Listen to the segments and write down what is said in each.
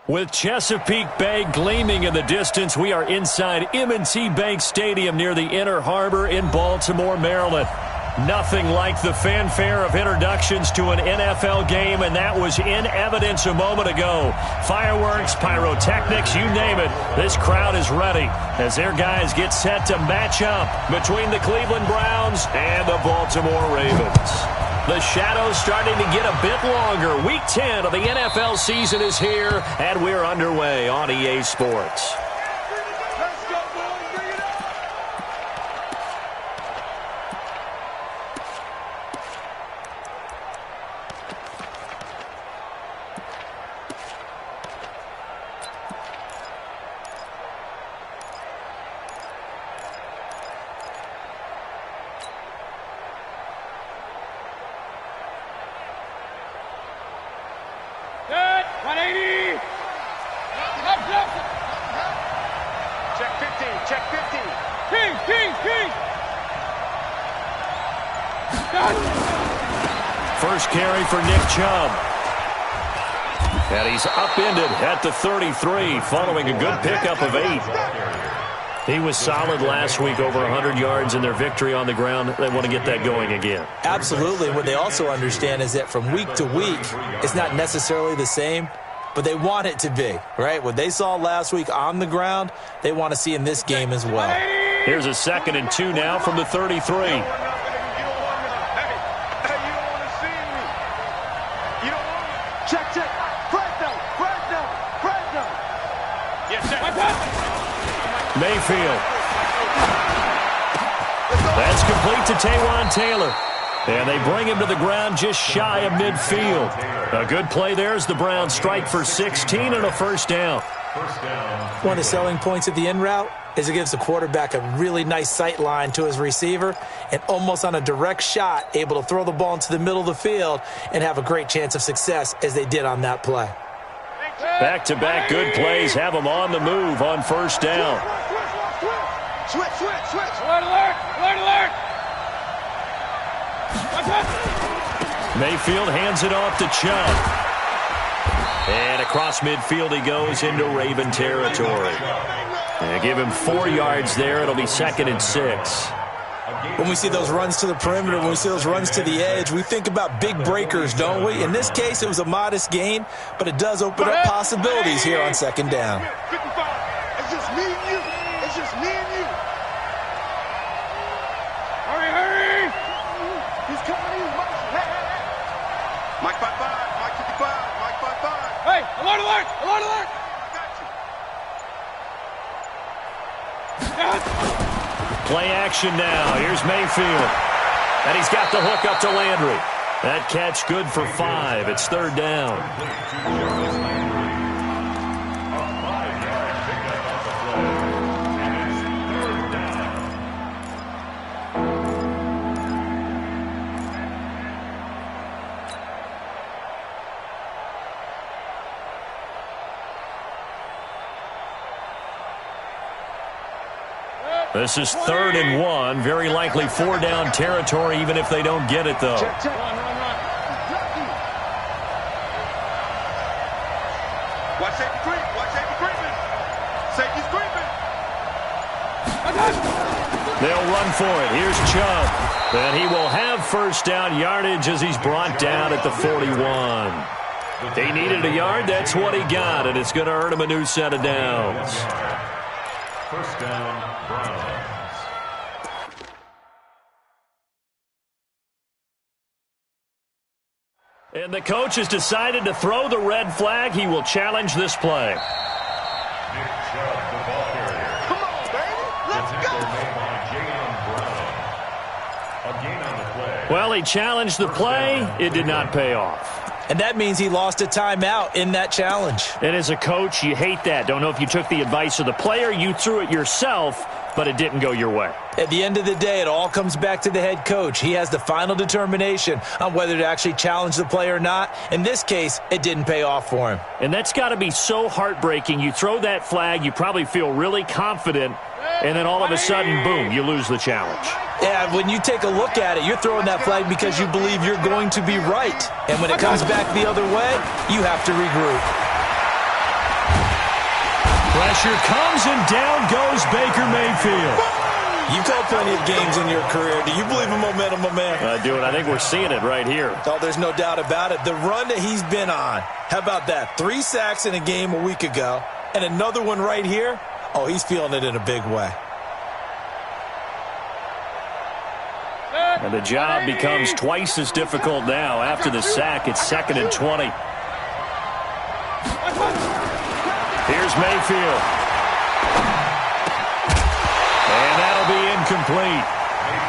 With Chesapeake Bay gleaming in the distance, we are inside M&T Bank Stadium near the Inner Harbor in Baltimore, Maryland. Nothing like the fanfare of introductions to an NFL game, and that was in evidence a moment ago. Fireworks, pyrotechnics, you name it. This crowd is ready as their guys get set to match up between the Cleveland Browns and the Baltimore Ravens. The shadow's starting to get a bit longer. Week 10 of the NFL season is here, and we're underway on EA Sports. First carry for Nick Chubb. And he's upended at the 33 following a good pickup of 8. He was solid last week, over 100 yards in their victory on the ground. They want to get that going again. Absolutely. What they also understand is that from week to week, it's not necessarily the same, but they want it to be, right? What they saw last week on the ground, they want to see in this game as well. Here's a 2nd and 2 now from the 33. Mayfield. That's complete to Taywan Taylor. And they bring him to the ground just shy of midfield. A good play there as the Browns strike for 16 and a first down. One of the selling points of the in route is it gives the quarterback a really nice sight line to his receiver and almost on a direct shot able to throw the ball into the middle of the field and have a great chance of success as they did on that play. Back-to-back good plays have them on the move on first down. Switch. Alert, alert. Mayfield hands it off to Chubb. And across midfield he goes into Raven territory. And give him 4 yards there. It'll be 2nd and 6. When we see those runs to the perimeter, when we see those runs to the edge, we think about big breakers, don't we? In this case, it was a modest gain, but it does open up possibilities here on 2nd down. It's just me and you. Hurry. He's coming in. Mike 55, Mike 55, Mike 55. Hey, alert. Play action now. Here's Mayfield. And he's got the hook up to Landry. That catch good for 5. It's 3rd down. This is 3rd and 1. Very likely 4 down territory, even if they don't get it, though. Check. Watch safety creeping. Safety's creeping. They'll run for it. Here's Chubb. And he will have first down yardage as he's brought down at the 41. He needed a yard. That's what he got, and it's going to earn him a new set of downs. First down, Browns. And the coach has decided to throw the red flag. He will challenge this play. Nick Chubb, the ball carrier. Come on, baby. Let's go. A gain on the play. Well, he challenged the play. It did not pay off. And that means he lost a timeout in that challenge. And as a coach, you hate that. Don't know if you took the advice of the player. You threw it yourself, but it didn't go your way. At the end of the day, it all comes back to the head coach. He has the final determination on whether to actually challenge the play or not. In this case, it didn't pay off for him. And that's got to be so heartbreaking. You throw that flag, you probably feel really confident, and then all of a sudden, boom, you lose the challenge. Yeah, when you take a look at it, you're throwing that flag because you believe you're going to be right. And when it comes back the other way, you have to regroup. Pressure comes, and down goes Baker Mayfield. You've called plenty of games in your career. Do you believe in momentum, my man? I do, and I think we're seeing it right here. Oh, there's no doubt about it. The run that he's been on, how about that? 3 sacks in a game a week ago, and another one right here. Oh, he's feeling it in a big way. And the job becomes twice as difficult now. After the sack, it's 2nd and 20. Here's Mayfield. And that'll be incomplete.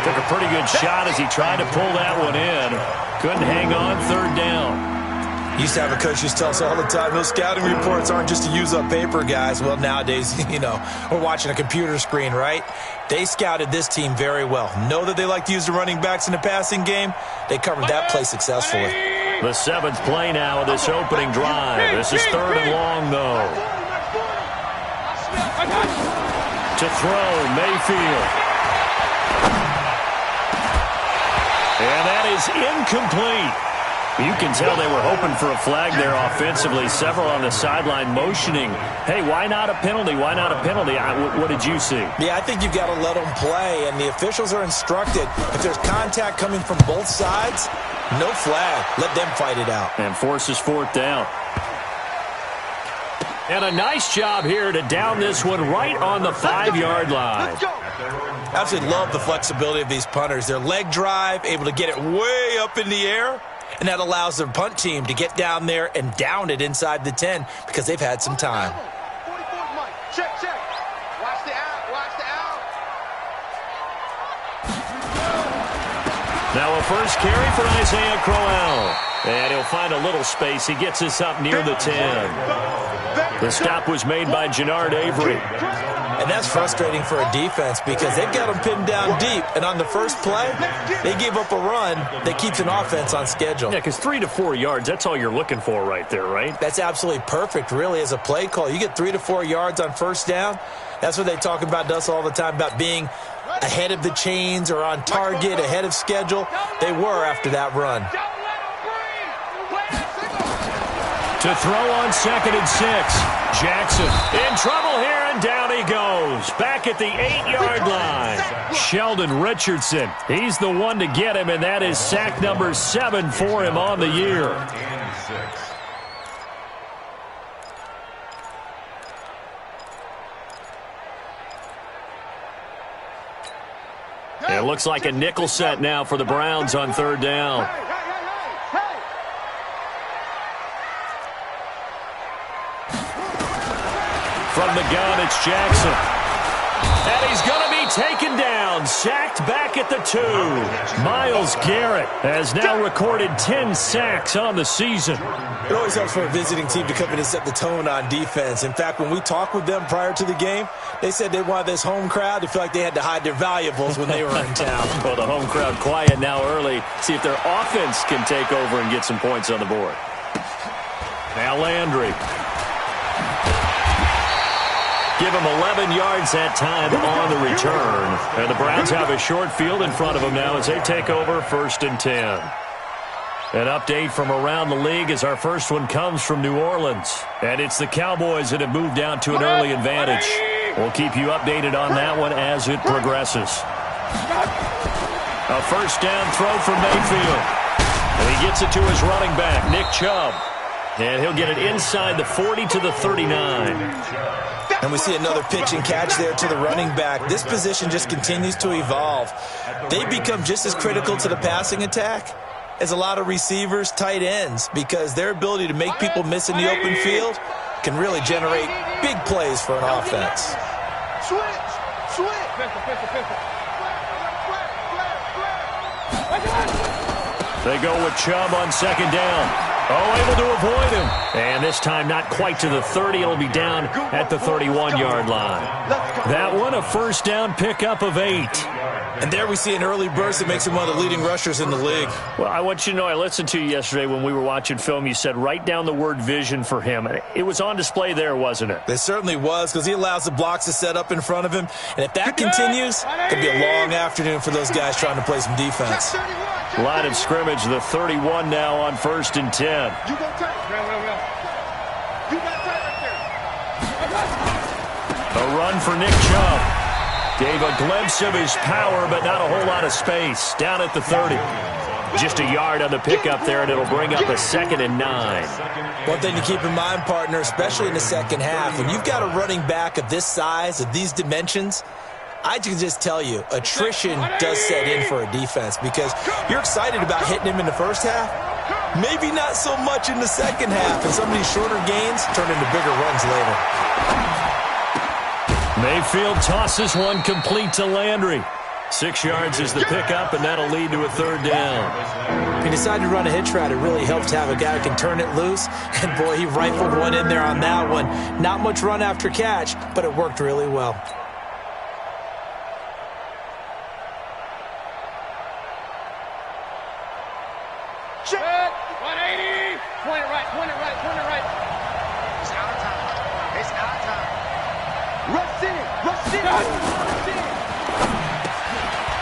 Took a pretty good shot as he tried to pull that one in. Couldn't hang on, 3rd down. Used to have a coach used to tell us all the time, those scouting reports aren't just to use up paper, guys. Well, nowadays, we're watching a computer screen, right? They scouted this team very well. Know that they like to use the running backs in the passing game. They covered that play successfully. The 7th play now of this opening drive. This is 3rd and long, though. To throw, Mayfield. And that is incomplete. You can tell they were hoping for a flag there offensively. Several on the sideline motioning, hey, why not a penalty? Why not a penalty? What did you see? Yeah, I think you've got to let them play, and the officials are instructed. If there's contact coming from both sides, no flag. Let them fight it out. And forces 4th down. And a nice job here to down this one right on the 5-yard line. I absolutely love the flexibility of these punters. Their leg drive, able to get it way up in the air. And that allows their punt team to get down there and down it inside the 10 because they've had some time. Check. Watch the out. Now a first carry for Isaiah Crowell. And he'll find a little space. He gets us up near the 10. The stop was made by Jannard Avery. And that's frustrating for a defense because they've got them pinned down deep. And on the first play, they gave up a run that keeps an offense on schedule. Yeah, because 3 to 4 yards, that's all you're looking for right there, right? That's absolutely perfect, really, as a play call. You get 3 to 4 yards on first down. That's what they talk about us all the time, about being ahead of the chains or on target, ahead of schedule. They were after that run. To throw on 2nd and 6. Jackson in trouble here, and down he goes. Back at the 8-yard line. Sheldon Richardson, he's the one to get him, and that is sack number 7 for him on the year. It looks like a nickel set now for the Browns on 3rd down. From the gun, it's Jackson. And he's going to be taken down, sacked back at the 2. Myles Garrett has now recorded 10 sacks on the season. It always helps for a visiting team to come in and set the tone on defense. In fact, when we talked with them prior to the game, they said they wanted this home crowd to feel like they had to hide their valuables when they were in town. Well, the home crowd quiet now early. See if their offense can take over and get some points on the board. Now Landry. Give him 11 yards that time on the return. And the Browns have a short field in front of them now as they take over 1st and 10. An update from around the league as our first one comes from New Orleans. And it's the Cowboys that have moved down to an early advantage. We'll keep you updated on that one as it progresses. A 1st down throw from Mayfield. And he gets it to his running back, Nick Chubb. And he'll get it inside the 40 to the 39. And we see another pitch and catch there to the running back. This position just continues to evolve. They become just as critical to the passing attack as a lot of receivers, tight ends, because their ability to make people miss in the open field can really generate big plays for an offense. They go with Chubb on 2nd down. Oh, able to avoid him. And this time not quite to the 30. It'll be down at the 31-yard line. That one, a 1st down pickup of 8. And there we see an early burst that makes him one of the leading rushers in the league. Well, I want you to know, I listened to you yesterday when we were watching film. You said write down the word vision for him. It was on display there, wasn't it? It certainly was, because he allows the blocks to set up in front of him. And if that continues, it could be a long afternoon for those guys trying to play some defense. Line of scrimmage, the 31 now on 1st and 10. You go tight. You got tight right there. A run for Nick Chubb. Gave a glimpse of his power, but not a whole lot of space. Down at the 30. Just a yard on the pickup there, and it'll bring up a 2nd and 9. One thing to keep in mind, partner, especially in the second half, when you've got a running back of this size, of these dimensions, I can just tell you, attrition does set in for a defense because you're excited about hitting him in the first half, maybe not so much in the second half, and some of these shorter gains turn into bigger runs later. Mayfield tosses one complete to Landry. 6 yards is the pickup, and that'll lead to a 3rd down. If he decided to run a hitch route, it really helps to have a guy who can turn it loose. And, boy, he rifled one in there on that one. Not much run after catch, but it worked really well. Check. 180. Point it right, point it right, point it right. It's out of time. It's out of time. Rush in, rush in, rush in.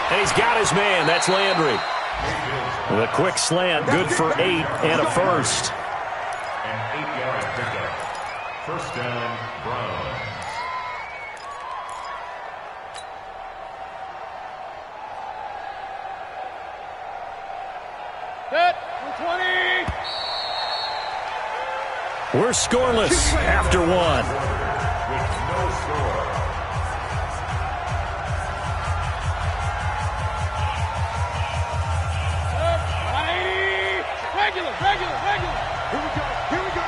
And he's got his man. That's Landry. With a quick slant, good for 8 and a first. An 8-yard pickup. First down, Browns. Set. 20. We're scoreless after 1. With no score. Regular. Here we go.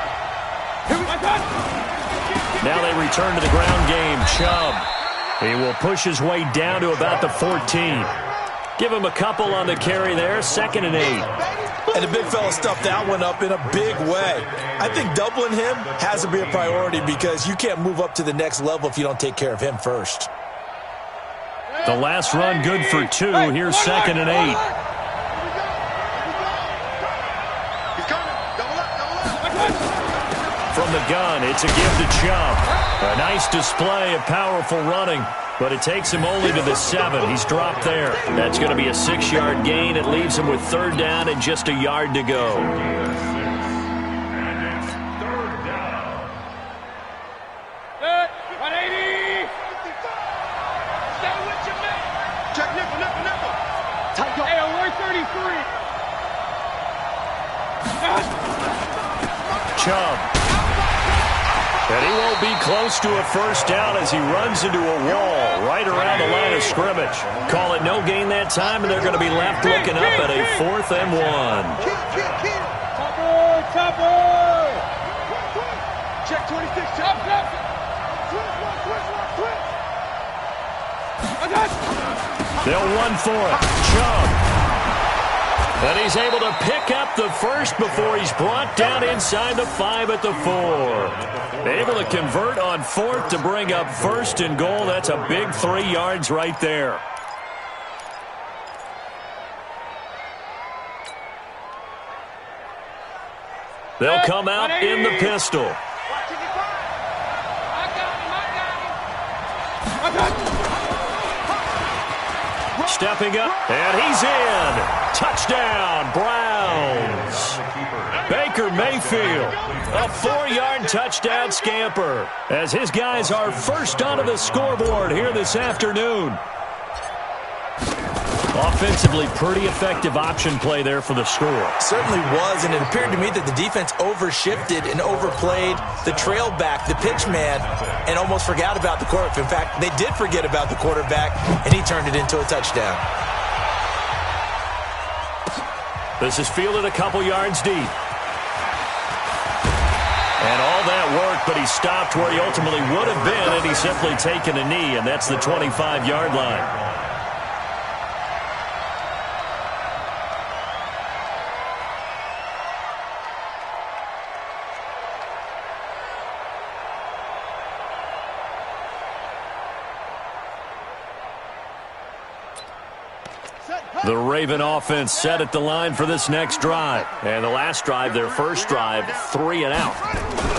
Now they return to the ground game. Chubb. He will push his way down to about the 14. Give him a couple on the carry there. 2nd and 8. And the big fella stuffed that one up in a big way. I think doubling him has to be a priority because you can't move up to the next level if you don't take care of him first. The last run good for 2. Here's 2nd and 8. From the gun, it's a give to Chubb. A nice display of powerful running, but it takes him only to the 7. He's dropped there. That's going to be a 6-yard gain. It leaves him with 3rd down and just a yard to go. And it's 3rd down. Set. 180. Stay with your man. Check nickel. Tight go. Hey, alert 33. Chubb. And he won't be close to a first down as he runs into a wall right around the line of scrimmage. Call it no gain that time, and they're going to be left looking up at a 4th and 1. Topper! Check 26, chop. They'll run for it. Chubb. And he's able to pick up the first before he's brought down inside the 5 at the 4. Able to convert on 4th to bring up 1st and goal. That's a big 3 yards right there. They'll come out in the pistol. Stepping up, and he's in. Touchdown, Browns. Baker Mayfield, a 4-yard touchdown scamper, as his guys are first onto the scoreboard here this afternoon. Offensively, pretty effective option play there for the score. Certainly was, and it appeared to me that the defense overshifted and overplayed the trail back, the pitch man, and almost forgot about the quarterback. In fact, they did forget about the quarterback, and he turned it into a touchdown. This is fielded a couple yards deep. And all that work, but he stopped where he ultimately would have been had he simply taken a knee, and that's the 25-yard line. The Raven offense set at the line for this next drive. And the last drive, their first drive, 3 and out.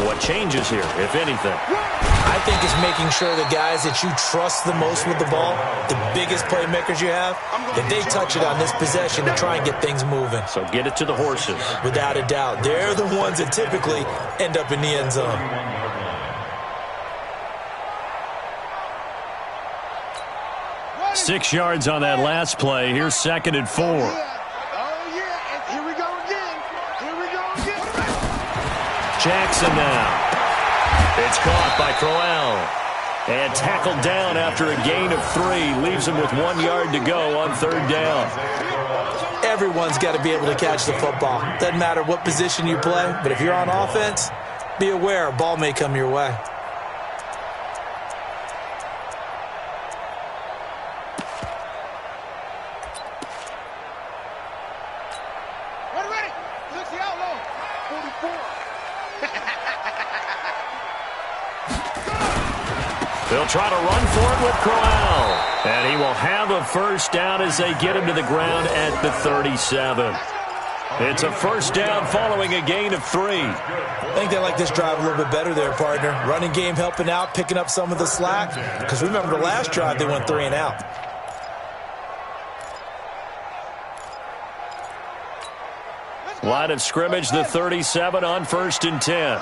What changes here, if anything? I think it's making sure the guys that you trust the most with the ball, the biggest playmakers you have, that they touch it on this possession to try and get things moving. So get it to the horses. Without a doubt. They're the ones that typically end up in the end zone. 6 yards on that last play. Here's 2nd and 4. Oh, yeah. And here we go again. Here we go again. Jackson now. It's caught by Crowell. And tackled down after a gain of 3. Leaves him with 1 yard to go on 3rd down. Everyone's got to be able to catch the football. Doesn't matter what position you play, but if you're on offense, be aware a ball may come your way. Ready. Looks the outlaw. 44. They'll try to run for it with Crowell. And he will have a first down as they get him to the ground at the 37. It's a first down following a gain of 3. I think they like this drive a little bit better there, partner. Running game helping out, picking up some of the slack. Because remember the last drive, they went 3 and out. Line of scrimmage, the 37 on 1st and 10.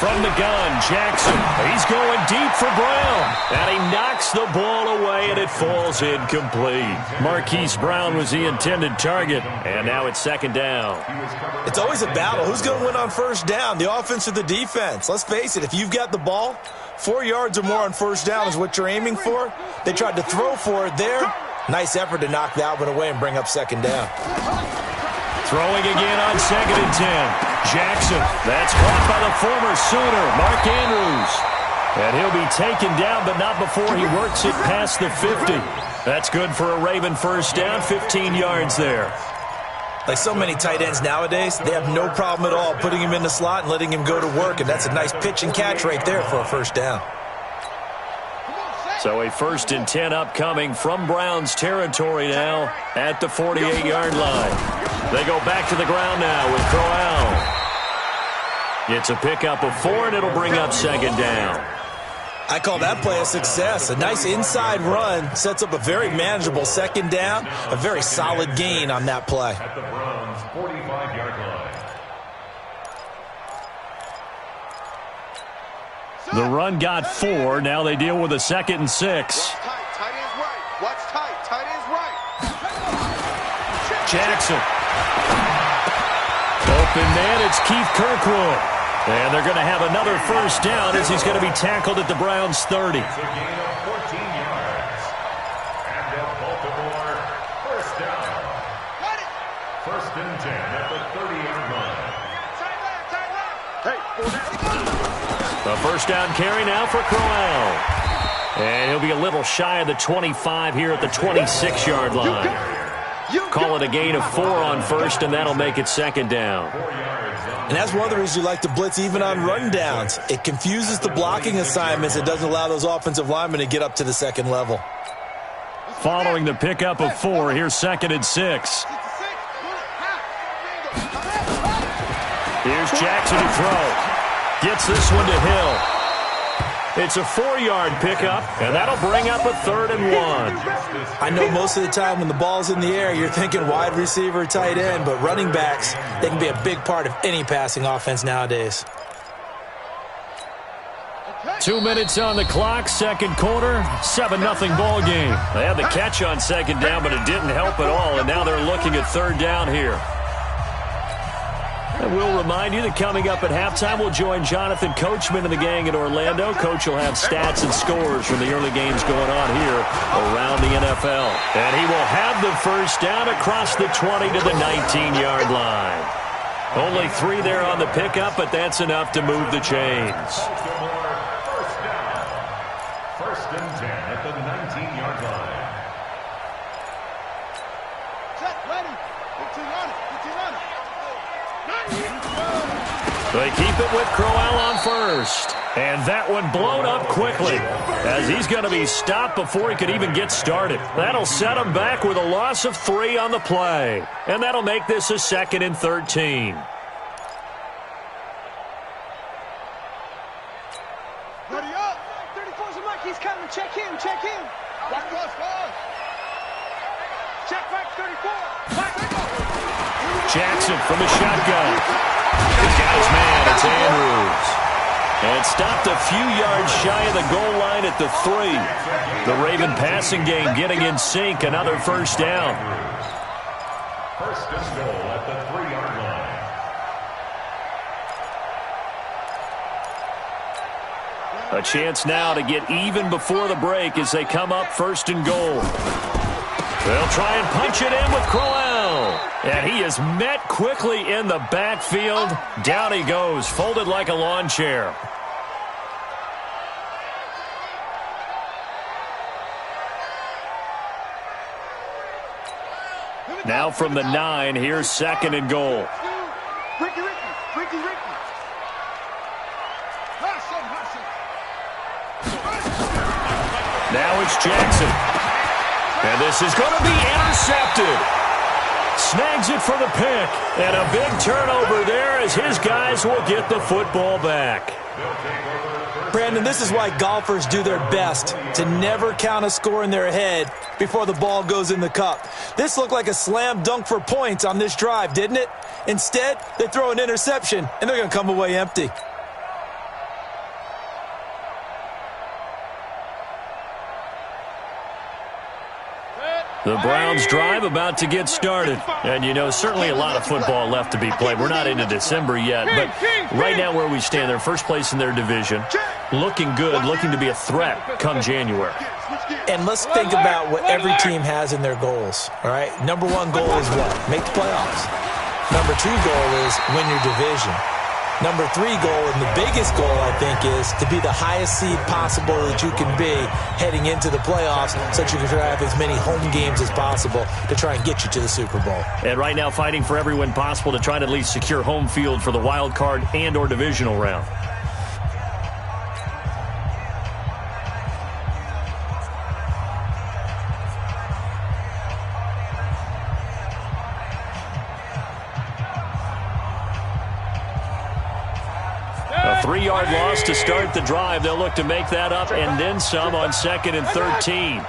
From the gun, Jackson. He's going deep for Brown. And he knocks the ball away, and it falls incomplete. Marquise Brown was the intended target. And now it's 2nd down. It's always a battle. Who's going to win on 1st down, the offense or the defense? Let's face it, if you've got the ball, 4 yards or more on 1st down is what you're aiming for. They tried to throw for it there. Nice effort to knock that one away and bring up 2nd down. Throwing again on 2nd and 10. Jackson, that's caught by the former Sooner, Mark Andrews. And he'll be taken down, but not before he works it past the 50. That's good for a Raven first down, 15 yards there. Like so many tight ends nowadays, they have no problem at all putting him in the slot and letting him go to work, and that's a nice pitch and catch right there for a first down. So a 1st and 10 upcoming from Browns territory now at the 48-yard line. They go back to the ground now with Crowell. It's a pickup of 4, and it'll bring up 2nd down. I call that play a success. A nice inside run sets up a very manageable 2nd down. A very solid gain on that play. At the Browns' 45-yard line. The run got 4. Now they deal with a 2nd and 6. Tight end's right. Watch tight end's right. Jackson. Open man, it's Keith Kirkwood. And they're going to have another first down as he's going to be tackled at the Browns' 30. It's a gain of 14 yards. And the Baltimore first down. Got it. 1st and 10 at the 30-yard line. Hey, A first down carry now for Crowell. And he'll be a little shy of the 25 here at the 26-yard line. Call it a gain of 4 on 1st, and that'll make it 2nd down. And that's one of the reasons you like to blitz even on run downs. It confuses the blocking assignments. It doesn't allow those offensive linemen to get up to the 2nd level. Following the pickup of 4, here's 2nd and 6. Here's Jackson to throw. Gets this one to Hill. It's a 4-yard pickup, and that'll bring up a 3rd and 1. I know most of the time when the ball's in the air, you're thinking wide receiver, tight end, but running backs, they can be a big part of any passing offense nowadays. 2 minutes on the clock, 2nd quarter, 7-0 ball game. They had the catch on 2nd down, but it didn't help at all, and now they're looking at 3rd down here. And we'll remind you that coming up at halftime, we'll join Jonathan Coachman and the gang in Orlando. Coach will have stats and scores from the early games going on here around the NFL. And he will have the first down across the 20 to the 19-yard line. Only 3 there on the pickup, but that's enough to move the chains. Baltimore first down. 1st and 10 at the 19-yard line. Set, ready. 15 on it. 15 on it. They keep it with Crowell on 1st. And that one blown up quickly as he's going to be stopped before he could even get started. That'll set him back with a loss of 3 on the play. And that'll make this a 2nd and 13. Ready up. 34's a Mike. He's coming. Check him. Check him. Watch. Check back 34. Jackson from the shotgun. He's got his man. It's Andrews. And gets stopped a few yards shy of the goal line at the 3. The Raven passing game getting in sync. Another first down. First and goal at the 3-yard line. A chance now to get even before the break as they come up first and goal. They'll try and punch it in with Crowell. And he is met quickly in the backfield. Down he goes, folded like a lawn chair. Now from the 9, here's second and goal. Ricky. Now it's Jackson. And this is going to be intercepted. Snags it for the pick. And a big turnover there as his guys will get the football back. Brandon, this is why golfers do their best to never count a score in their head before the ball goes in the cup. This looked like a slam dunk for points on this drive, didn't it? Instead, they throw an interception, and they're going to come away empty. The Browns drive about to get started. And, you know, certainly a lot of football left to be played. We're not into December yet, but right now where we stand, they're first place in their division. Looking good, looking to be a threat come January. And let's think about what every team has in their goals, all right? Number 1 goal is what? Make the playoffs. Number 2 goal is win your division. Number 3 goal, and the biggest goal, I think, is to be the highest seed possible that you can be heading into the playoffs so that you can have as many home games as possible to try and get you to the Super Bowl. And right now fighting for every win possible to try to at least secure home field for the wild card and or divisional round. A 3-yard loss to start the drive. They'll look to make that up and then some on 2nd and 13.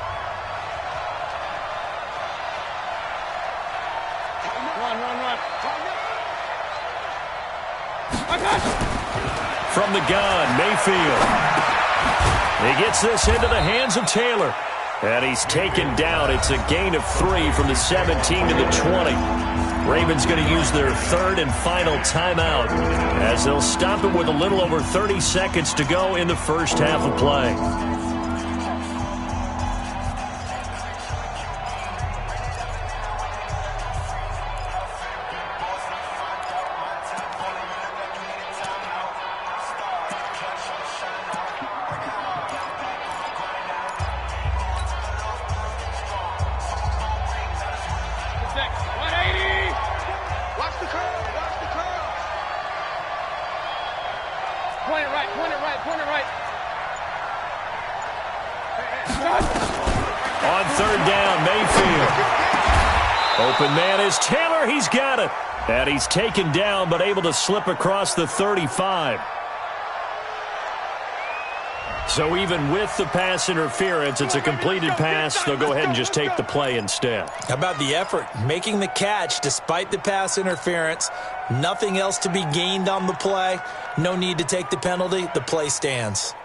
From the gun, Mayfield. He gets this into the hands of Taylor. And he's taken down. It's a gain of 3 from the 17 to the 20. Ravens going to use their 3rd and final timeout as they'll stop it with a little over 30 seconds to go in the first half of play. On 3rd down, Mayfield. Open man is Taylor. He's got it. And he's taken down but able to slip across the 35. So even with the pass interference, it's a completed pass. They'll go ahead and just take the play instead. How about the effort? Making the catch despite the pass interference. Nothing else to be gained on the play. No need to take the penalty. The play stands.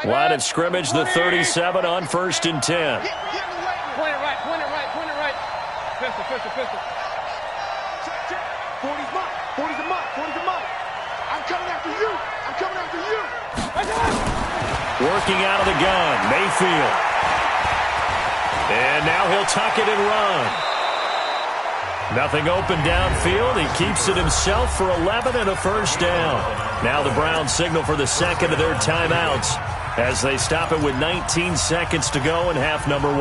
Line of scrimmage, the 37 on 1st and 10. Point it right. Pistol. 40's mine. 40's a mine. I'm coming after you. Working out of the gun, Mayfield. And now he'll tuck it and run. Nothing open downfield. He keeps it himself for 11 and a first down. Now the Browns signal for the 2nd of their timeouts as they stop it with 19 seconds to go in half number 1.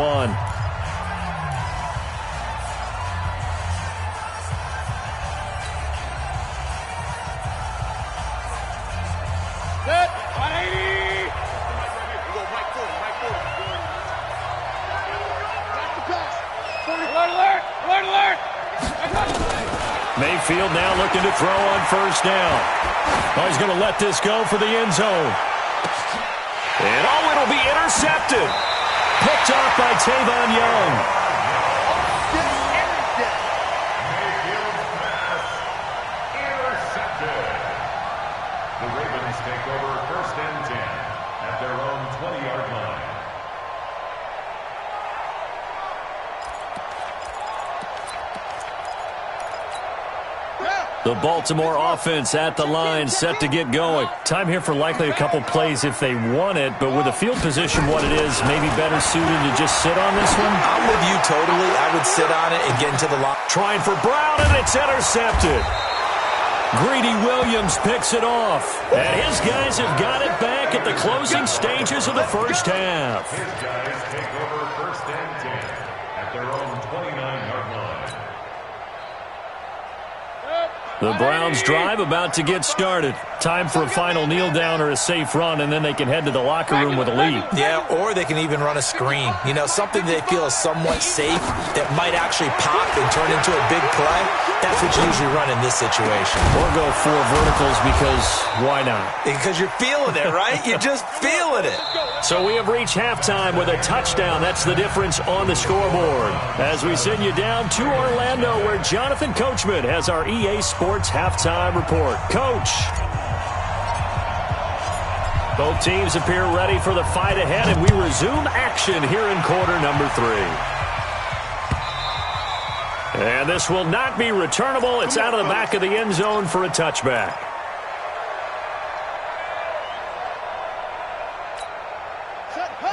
Set. 180. Go right forward. That's the pass. Alert. Mayfield now looking to throw on 1st down. Oh, he's going to let this go for the end zone. And it'll be intercepted. Picked off by Tavon Young. The Baltimore offense at the line, set to get going. Time here for likely a couple plays if they want it, but with the field position what it is, maybe better suited to just sit on this one? I'm with you totally. I would sit on it and get into the line. Trying for Brown, and it's intercepted. Greedy Williams picks it off. And his guys have got it back at the closing stages of the first half. His guys take over first and 10 at their own 29-yard line. The Browns drive about to get started. Time for a final kneel down or a safe run, and then they can head to the locker room with a lead. Yeah, or they can even run a screen. You know, something they feel is somewhat safe that might actually pop and turn into a big play. That's what you usually run in this situation. Or go 4 verticals because why not? Because you're feeling it, right? You're just feeling it. So we have reached halftime with a touchdown. That's the difference on the scoreboard. As we send you down to Orlando, where Jonathan Coachman has our EA Sports halftime report. Coach. Both teams appear ready for the fight ahead, and we resume action here in quarter number 3. And this will not be returnable. It's out of the back of the end zone for a touchback.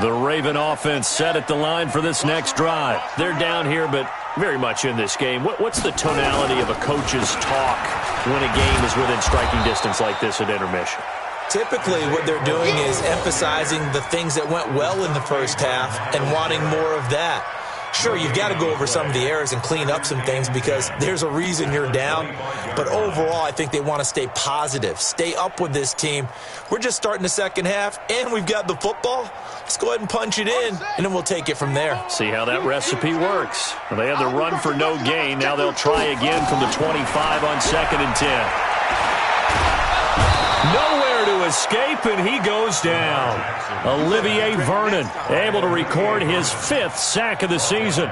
The Raven offense set at the line for this next drive. They're down here, but very much in this game. What's the tonality of a coach's talk when a game is within striking distance like this at intermission? Typically, what they're doing is emphasizing the things that went well in the first half and wanting more of that. Sure, you've got to go over some of the errors and clean up some things because there's a reason you're down. But overall, I think they want to stay positive, stay up with this team. We're just starting the second half, and we've got the football. Let's go ahead and punch it in, and then we'll take it from there. See how that recipe works. Well, they had the run for no gain. Now they'll try again from the 25 on 2nd and 10. Nowhere to escape, and he goes down. Olivier Vernon able to record his 5th sack of the season.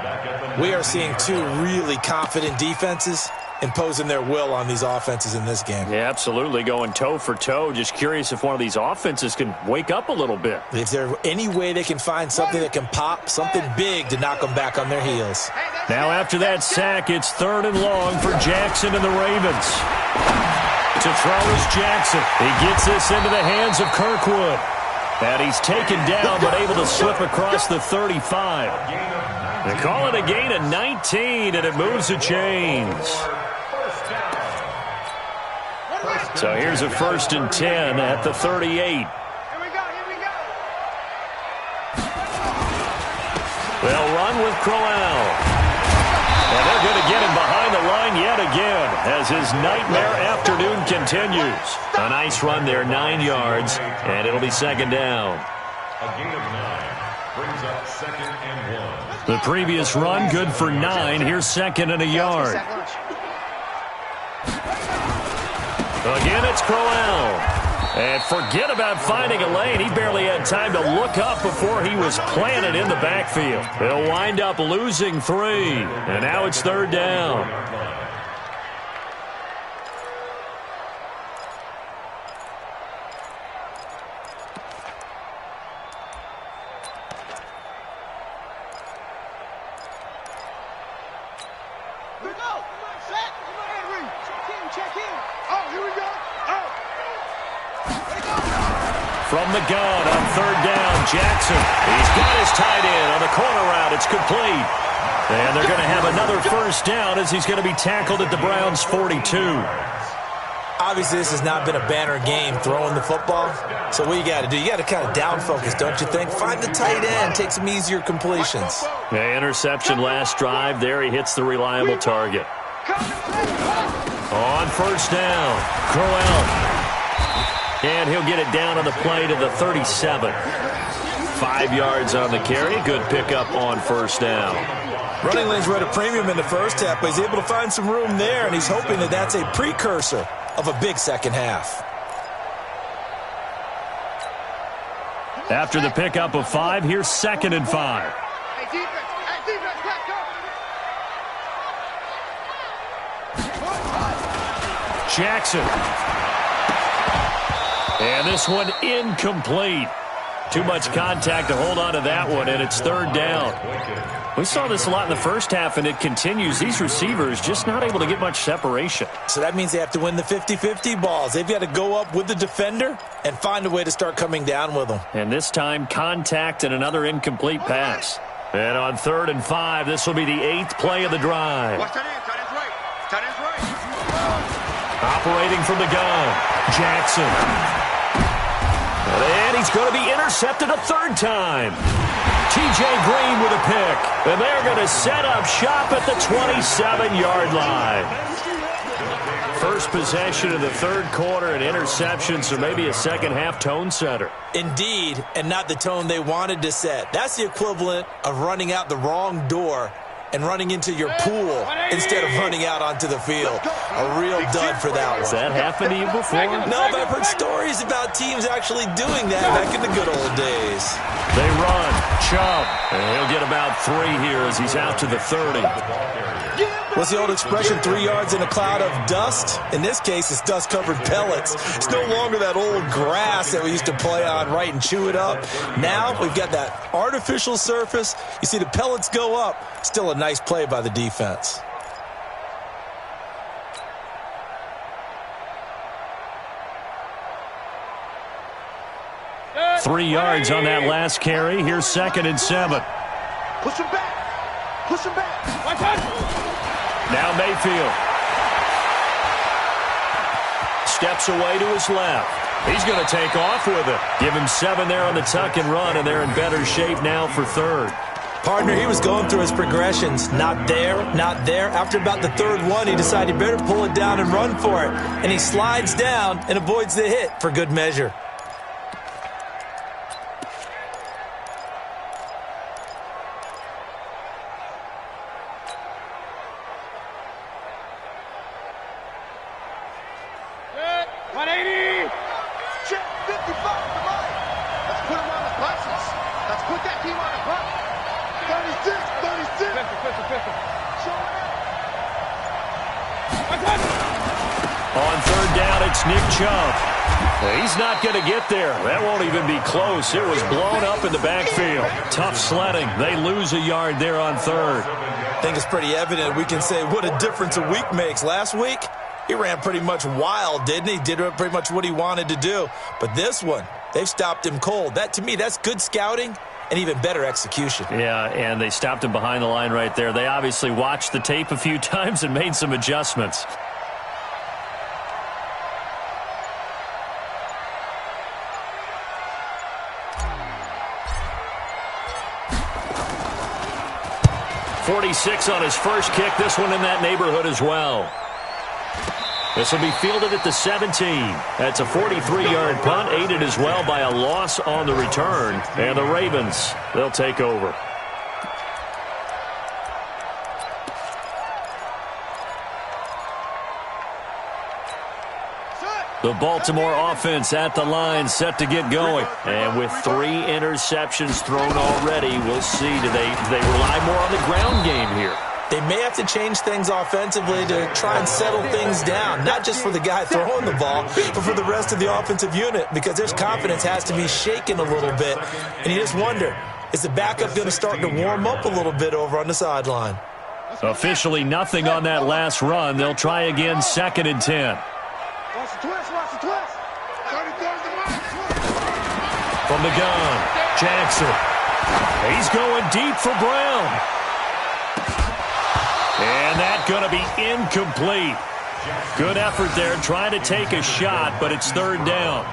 We are seeing 2 really confident defenses imposing their will on these offenses in this game. Yeah, absolutely, going toe for toe. Just curious if one of these offenses can wake up a little bit. If there's any way they can find something that can pop, something big to knock them back on their heels. Now after that sack, it's 3rd and long for Jackson and the Ravens. To throw is Jackson. He gets this into the hands of Kirkwood. And he's taken down but able to slip across the 35. They call it a gain of 19, and it moves the chains. So here's a 1st and 10 at the 38. Here we go. They'll run with Crowell. And they're going to get him behind the line yet again as his nightmare afternoon continues. A nice run there, 9 yards, and it'll be 2nd down. A gain of 9 brings up 2nd and 1. The previous run good for 9. Here's 2nd and a yard. Again, it's Crowell. And forget about finding a lane. He barely had time to look up before he was planted in the backfield. They'll wind up losing 3. And now it's 3rd down. From the gun on 3rd down, Jackson. He's got his tight end on the corner route. It's complete. And they're going to have another 1st down as he's going to be tackled at the Browns' 42. Obviously, this has not been a banner game throwing the football. So what you got to do, you got to kind of down focus, don't you think? Find the tight end, take some easier completions. Yeah, interception last drive. There he hits the reliable target. On 1st down, Crowell. And he'll get it down on the play to the 37. 5 yards on the carry. Good pickup on 1st down. Running lanes were at a premium in the first half, but he's able to find some room there, and he's hoping that that's a precursor of a big second half. After the pickup of 5, here's 2nd and 5. Hey, defense, let's go. Jackson. And this one incomplete. Too much contact to hold on to that one, and it's third down. We saw this a lot in the first half, and it continues. These receivers just not able to get much separation. So that means they have to win the 50-50 balls. They've got to go up with the defender and find a way to start coming down with them. And this time, contact and another incomplete pass. And on 3rd and 5, this will be the 8th play of the drive. Watch that in. Tight end's right. Tight end's right. Operating from the gun, Jackson. And he's going to be intercepted a 3rd time. T.J. Green with a pick. And they're going to set up shop at the 27-yard line. First possession of the 3rd quarter, an interception, so maybe a second-half tone setter. Indeed, and not the tone they wanted to set. That's the equivalent of running out the wrong door and running into your pool instead of running out onto the field. A real dud for that one. Has that happened to you before? No, but I've heard stories about teams actually doing that back in the good old days. They run. Chubb. And he'll get about 3 here as he's out to the 30. What's the old expression, 3 yards in a cloud of dust? In this case, it's dust-covered pellets. It's no longer that old grass that we used to play on, right, and chew it up. Now we've got that artificial surface. You see the pellets go up. Still a nice play by the defense. Good. 3 yards on that last carry. Here's 2nd and 7. Push him back. Push him back. Watch out. Now Mayfield. Steps away to his left. He's going to take off with it. Give him 7 there on the tuck and run, and they're in better shape now for 3rd. Partner, he was going through his progressions. Not there, not there. After about the 3rd one, he decided he better pull it down and run for it. And he slides down and avoids the hit for good measure. On 3rd down, it's Nick Chubb. He's not going to get there. That won't even be close. It was blown up in the backfield. Tough sledding. They lose a yard there on 3rd. I think it's pretty evident. We can say what a difference a week makes. Last week, he ran pretty much wild, didn't he? Did pretty much what he wanted to do. But this one, they've stopped him cold. That, to me, that's good scouting and even better execution. Yeah, and they stopped him behind the line right there. They obviously watched the tape a few times and made some adjustments. .46 on his first kick. This one in that neighborhood as well. This will be fielded at the 17. That's a 43-yard punt, aided as well by a loss on the return. And the Ravens, they'll take over. The Baltimore offense at the line, set to get going. And with 3 interceptions thrown already, we'll see. Do they rely more on the ground game here? They may have to change things offensively to try and settle things down, not just for the guy throwing the ball, but for the rest of the offensive unit, because their confidence has to be shaken a little bit. And you just wonder, is the backup going to start to warm up a little bit over on the sideline? Officially nothing on that last run. They'll try again, 2nd and 10. From the gun, Jackson. He's going deep for Brown. And that's going to be incomplete. Good effort there, trying to take a shot, but it's 3rd down.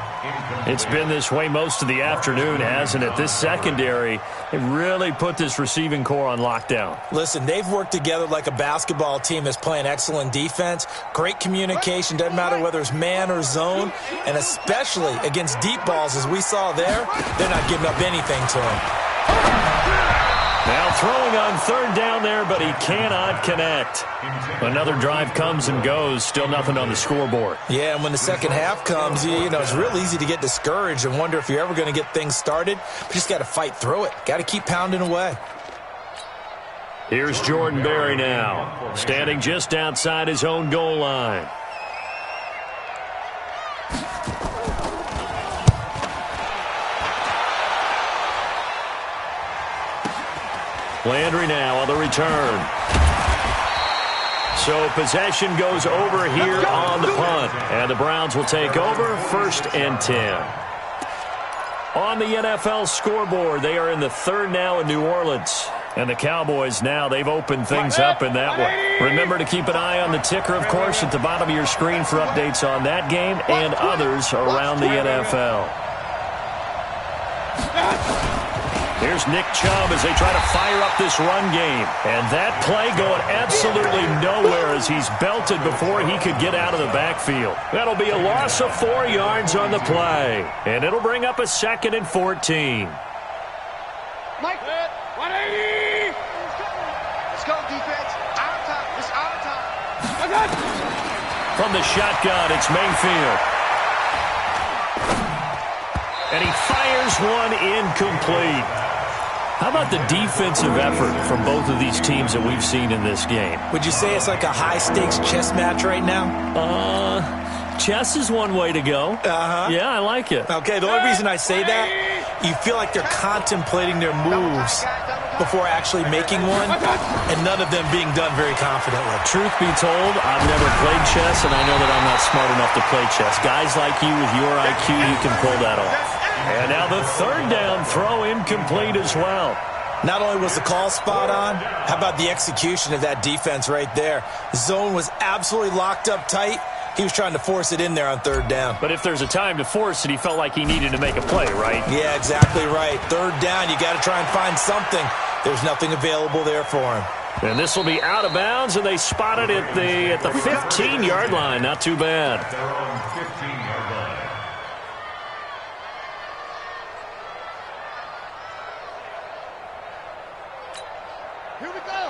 It's been this way most of the afternoon, hasn't it? This secondary, they really put this receiving core on lockdown. Listen, they've worked together like a basketball team that's playing excellent defense. Great communication, doesn't matter whether it's man or zone, and especially against deep balls, as we saw there, they're not giving up anything to them. Now throwing on 3rd down there, but he cannot connect. Another drive comes and goes, still nothing on the scoreboard. Yeah, and when the second half comes, you know, it's real easy to get discouraged and wonder if you're ever going to get things started. But you just got to fight through it. Got to keep pounding away. Here's Jordan Berry now, standing just outside his own goal line. Landry now on the return. So possession goes over here on the punt. And the Browns will take over 1st and 10. On the NFL scoreboard, they are in the 3rd now in New Orleans. And the Cowboys now, they've opened things up in that one. Remember to keep an eye on the ticker, of course, at the bottom of your screen for updates on that game and others around the NFL. Here's Nick Chubb as they try to fire up this run game. And that play going absolutely nowhere as he's belted before he could get out of the backfield. That'll be a loss of 4 yards on the play. And it'll bring up a 2nd and 14. Mike, 180. Let's go, defense. Our time. It's our time. From the shotgun, it's Mayfield. And he fires one incomplete. How about the defensive effort from both of these teams that we've seen in this game? Would you say it's like a high-stakes chess match right now? Chess is one way to go. Yeah, I like it. Okay, the only reason I say that, you feel like they're contemplating their moves before actually making one, and none of them being done very confidently. Truth be told, I've never played chess, and I know that I'm not smart enough to play chess. Guys like you with your IQ, you can pull that off. And now the 3rd down throw incomplete as well. Not only was the call spot on, how about the execution of that defense right there? The zone was absolutely locked up tight. He was trying to force it in there on 3rd down. But if there's a time to force it, he felt like he needed to make a play, right? Yeah, exactly right. 3rd down, you got to try and find something. There's nothing available there for him. And this will be out of bounds, and they spot it at the 15-yard line. Not too bad. They're on 15-yard line.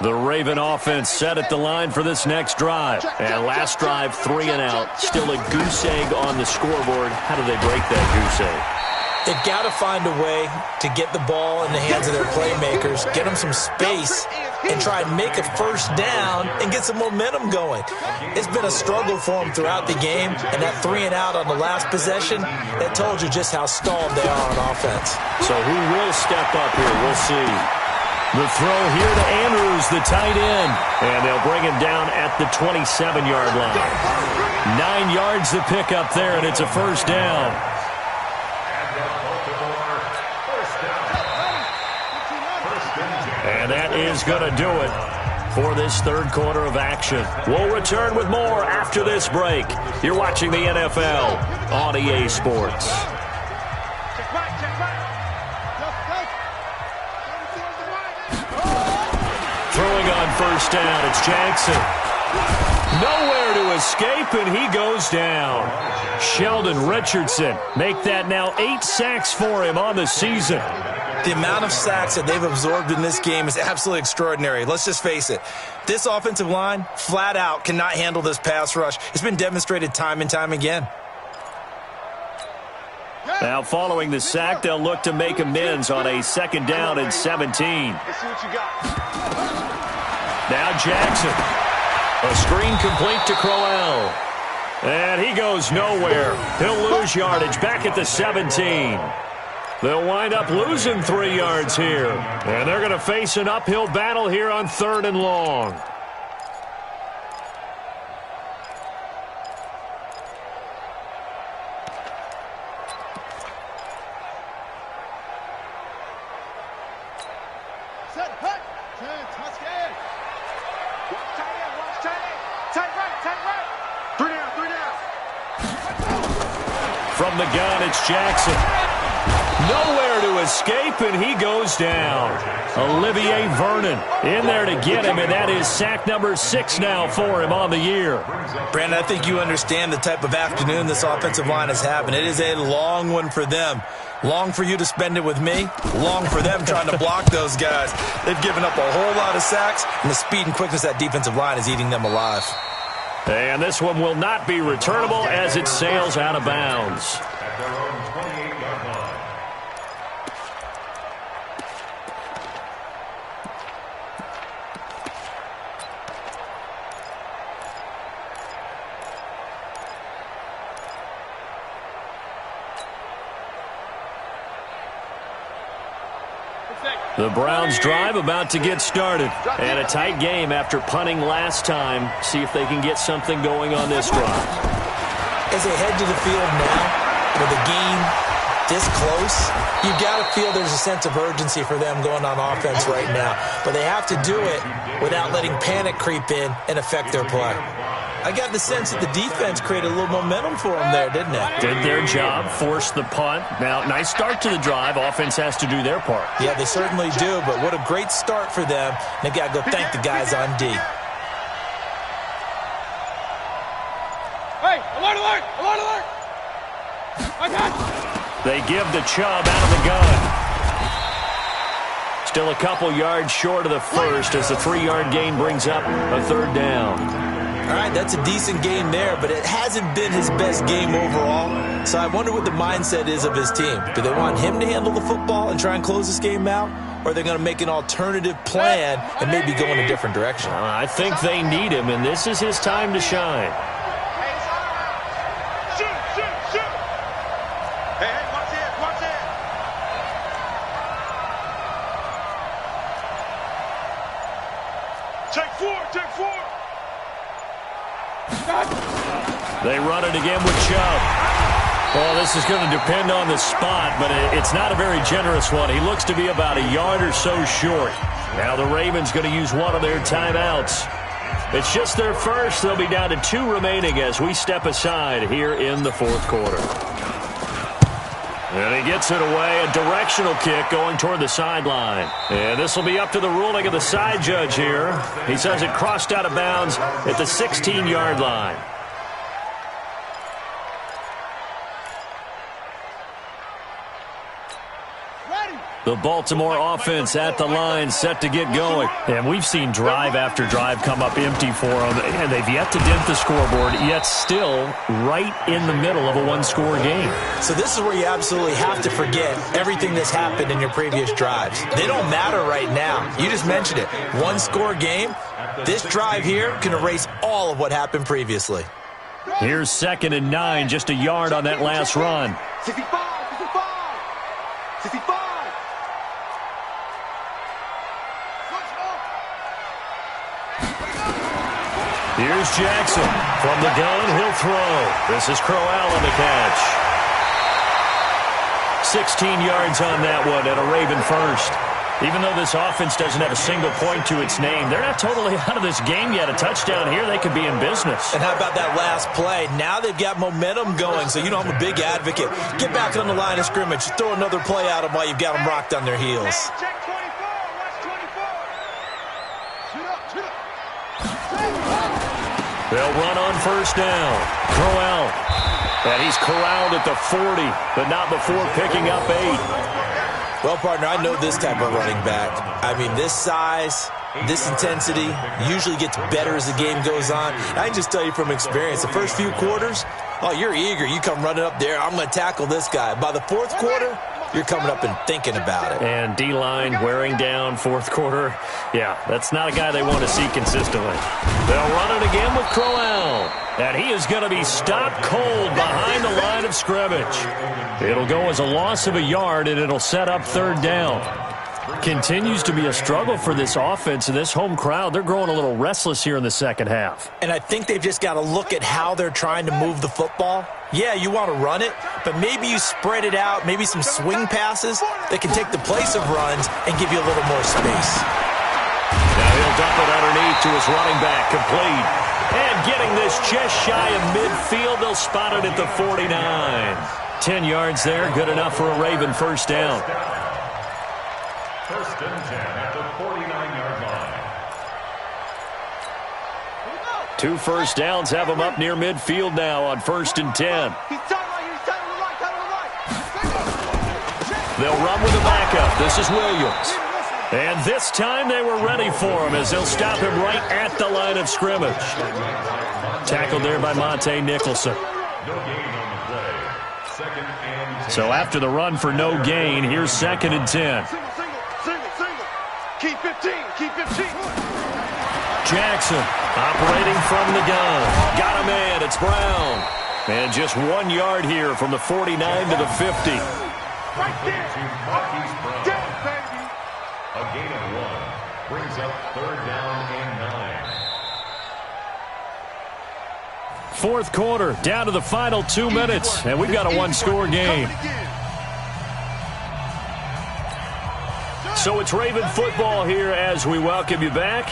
The Raven offense set at the line for this next drive. And last drive, 3 and out. Still a goose egg on the scoreboard. How do they break that goose egg? They've got to find a way to get the ball in the hands of their playmakers, get them some space, and try and make a 1st down and get some momentum going. It's been a struggle for them throughout the game, and that 3 and out on the last possession, that told you just how stalled they are on offense. So who will step up here? We'll see. The throw here to Andrews, the tight end. And they'll bring him down at the 27-yard line. 9 yards to pick up there, and it's a 1st down. And that is going to do it for this 3rd quarter of action. We'll return with more after this break. You're watching the NFL on EA Sports. Throwing on 1st down, it's Jackson. Nowhere to escape, and he goes down. Sheldon Richardson make that now 8 sacks for him on the season. The amount of sacks that they've absorbed in this game is absolutely extraordinary. Let's just face it. This offensive line, flat out, cannot handle this pass rush. It's been demonstrated time and time again. Now, following the sack, they'll look to make amends on a 2nd down and 17. Let's see what you got. Now Jackson. A screen complete to Crowell. And he goes nowhere. He'll lose yardage back at the 17. They'll wind up losing 3 yards here. And they're going to face an uphill battle here on 3rd and long. From the gun, it's Jackson. Nowhere to escape, and he goes down. Olivier Vernon in there to get him, and that is sack number 6 now for him on the year. Brandon, I think you understand the type of afternoon this offensive line is having. It is a long one for them. Long for you to spend it with me. Long for them trying to block those guys. They've given up a whole lot of sacks, and the speed and quickness of that defensive line is eating them alive. And this one will not be returnable as it sails out of bounds. At their own 28-yard line. Protect. The Browns drive about to get started. And a tight game after punting last time. See if they can get something going on this drive. As they head to the field now, with the game this close, you've got to feel there's a sense of urgency for them going on offense right now. But they have to do it without letting panic creep in and affect their play. I got the sense that the defense created a little momentum for them there, didn't it? Did their job, forced the punt. Now, nice start to the drive. Offense has to do their part. Yeah, they certainly do, but what a great start for them. They got to go thank the guys on D. Hey, alert, alert, alert, alert! I got you. They give the Chubb out of the gun. Still a couple yards short of the first as the 3-yard gain brings up a third down. All right, that's a decent game there, but it hasn't been his best game overall. So I wonder what the mindset is of his team. Do they want him to handle the football and try and close this game out? Or are they going to make an alternative plan and maybe go in a different direction? I think they need him, and this is his time to shine. Shoot, shoot, shoot! Hey, hey, watch it, watch it! Take 4, take 4! They run it again with Chubb. Well, this is going to depend on the spot, but it's not a very generous one. He looks to be about a yard or so short. Now the Ravens going to use one of their timeouts. It's just their first. They'll be down to 2 remaining as we step aside here in the fourth quarter. And he gets it away, a directional kick going toward the sideline. And this will be up to the ruling of the side judge here. He says it crossed out of bounds at the 16-yard line. The Baltimore offense at the line, set to get going. And we've seen drive after drive come up empty for them, and they've yet to dent the scoreboard, yet still right in the middle of a one-score game. So this is where you absolutely have to forget everything that's happened in your previous drives. They don't matter right now. You just mentioned it. One-score game. This drive here can erase all of what happened previously. Here's 2nd and 9, just a yard on that last run. 65, 65, 65. Here's Jackson. From the gun, he'll throw. This is Crowell on the catch. 16 yards on that one and a Raven first. Even though this offense doesn't have a single point to its name, they're not totally out of this game yet. A touchdown here, they could be in business. And how about that last play? Now they've got momentum going, so you know I'm a big advocate. Get back on the line of scrimmage. Throw another play at them while you've got them rocked on their heels. Check 24, watch 24. Shoot up, shoot up. They'll run on first down. Crowell. And he's corralled at the 40, but not before picking up 8. Well, partner, I know this type of running back. I mean, this size, this intensity usually gets better as the game goes on. I can just tell you from experience, the first few quarters, oh, you're eager. You come running up there. I'm going to tackle this guy. By the fourth quarter, you're coming up and thinking about it. And D-line wearing down fourth quarter. Yeah, that's not a guy they want to see consistently. They'll run it again with Crowell. And he is going to be stopped cold behind the line of scrimmage. It'll go as a loss of a yard, and it'll set up 3rd down. Continues to be a struggle for this offense and this home crowd. They're growing a little restless here in the second half. And I think they've just got to look at how they're trying to move the football. Yeah, you want to run it, but maybe you spread it out, maybe some swing passes that can take the place of runs and give you a little more space. Now he'll dump it underneath to his running back, complete. And getting this just shy of midfield, they'll spot it at the 49. 10 yards there, good enough for a Raven first down. 1st and 10 at the 49-yard line. 2 first downs have them up near midfield now on 1st and 10. They'll run with the backup. This is Williams. And this time they were ready for him as they'll stop him right at the line of scrimmage. Tackled there by Monte Nicholson. No gain on the play. 2nd and 10. So after the run for no gain, here's 2nd and 10. Single. Keep 15, keep 15. Jackson operating from the gun. Got a man, it's Brown. And just 1 yard here from the 49 to the 50. Right there. Down, baby. A gain of 1 brings up 3rd down and 9. Fourth quarter, down to the final 2 minutes, and we've got a one-score game. So it's Raven football here as we welcome you back.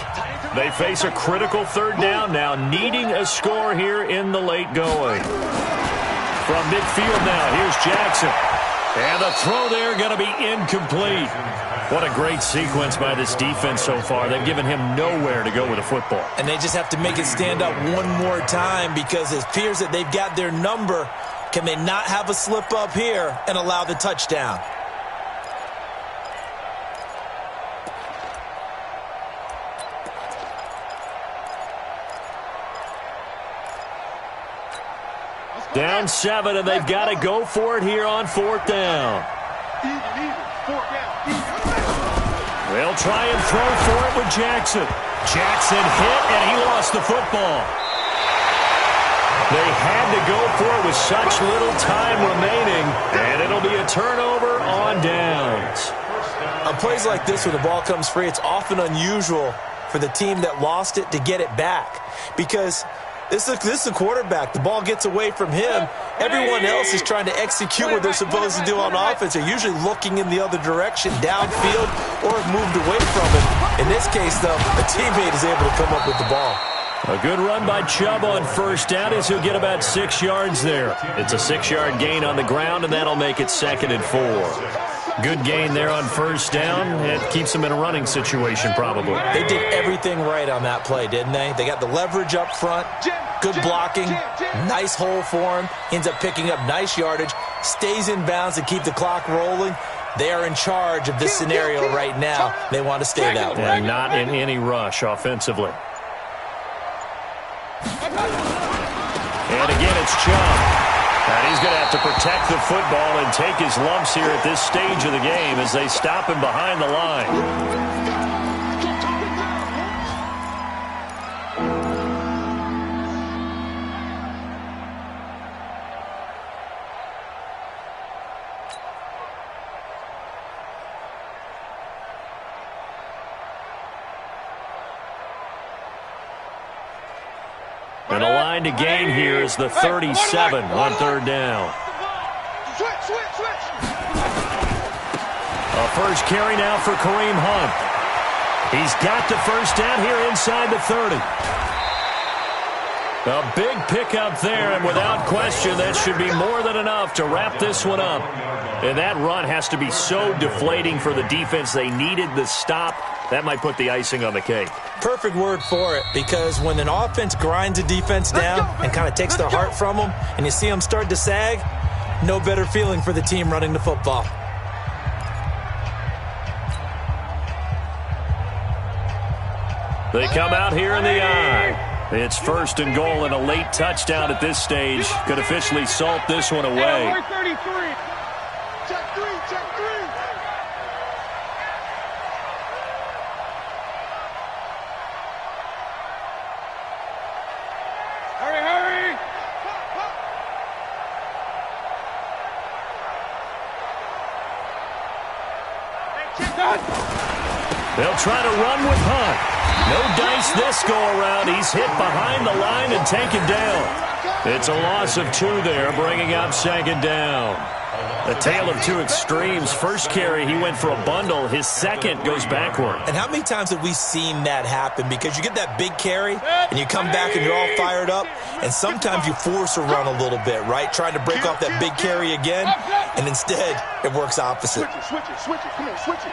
They face a critical 3rd down now, needing a score here in the late going. From midfield now, here's Jackson. And the throw there going to be incomplete. What a great sequence by this defense so far. They've given him nowhere to go with the football. And they just have to make it stand up one more time because it appears that they've got their number. Can they not have a slip up here and allow the touchdown? Down 7, and they've got to go for it here on 4th down. They'll try and throw for it with Jackson. Jackson hit, and he lost the football. They had to go for it with such little time remaining, and it'll be a turnover on downs. On plays like this where the ball comes free, it's often unusual for the team that lost it to get it back because this is a quarterback. The ball gets away from him. Everyone else is trying to execute what they're supposed to do on offense. They're usually looking in the other direction, downfield, or have moved away from it. In this case, though, a teammate is able to come up with the ball. A good run by Chubb on 1st down as he'll get about 6 yards there. It's a 6-yard gain on the ground, and that'll make it 2nd and 4. Good gain there on 1st down. It keeps them in a running situation probably. They did everything right on that play, didn't they? They got the leverage up front, good blocking, nice hole for him. He ends up picking up nice yardage, stays in bounds to keep the clock rolling. They are in charge of this scenario right now. They want to stay that way. And not in any rush offensively. And again, it's Chubb. And he's going to have to protect the football and take his lumps here at this stage of the game as they stop him behind the line. And a line to gain here is the 37 on 3rd down. A first carry now for Kareem Hunt. He's got the 1st down here inside the 30. A big pickup there, and without question, that should be more than enough to wrap this one up. And that run has to be so deflating for the defense. They needed the stop. That might put the icing on the cake. Perfect word for it, because when an offense grinds a defense down and kind of takes their heart from them, and you see them start to sag, no better feeling for the team running the football. They come out here in the eye. It's 1st and goal and a late touchdown at this stage. Could officially salt this one away. Check 3, check 3. Hurry! They'll try to run with Hunt. No dice this go-around. He's hit behind the line and taken down. It's a loss of 2 there, bringing up 2nd down. A tale of 2 extremes. First carry, he went for a bundle. His second goes backward. And how many times have we seen that happen? Because you get that big carry, and you come back and you're all fired up, and sometimes you force a run a little bit, right? Trying to break off that big carry again, and instead, it works opposite. Switch it. Come on, switch it.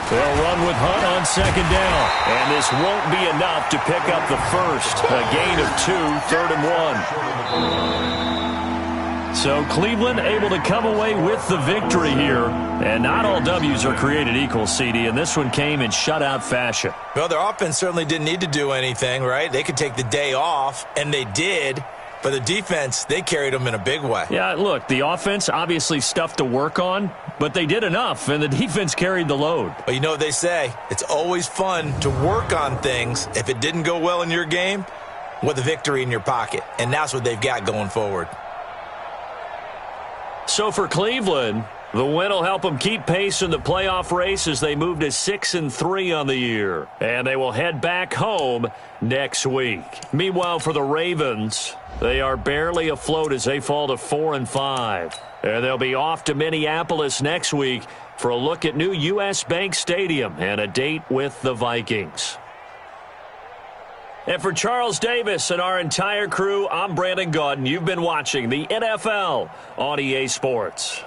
They'll run with Hunt on 2nd down. And this won't be enough to pick up the first. A gain of 2, 3rd and 1. So Cleveland able to come away with the victory here. And not all W's are created equal, CD, and this one came in shutout fashion. Well, their offense certainly didn't need to do anything, right? They could take the day off, and they did. But the defense, they carried them in a big way. Yeah, look, the offense, obviously stuff to work on, but they did enough, and the defense carried the load. But you know what they say, it's always fun to work on things if it didn't go well in your game with a victory in your pocket. And that's what they've got going forward. So for Cleveland, the win will help them keep pace in the playoff race as they move to 6-3 on the year. And they will head back home next week. Meanwhile, for the Ravens, they are barely afloat as they fall to 4-5. And they'll be off to Minneapolis next week for a look at new U.S. Bank Stadium and a date with the Vikings. And for Charles Davis and our entire crew, I'm Brandon Gaudin. You've been watching the NFL on EA Sports.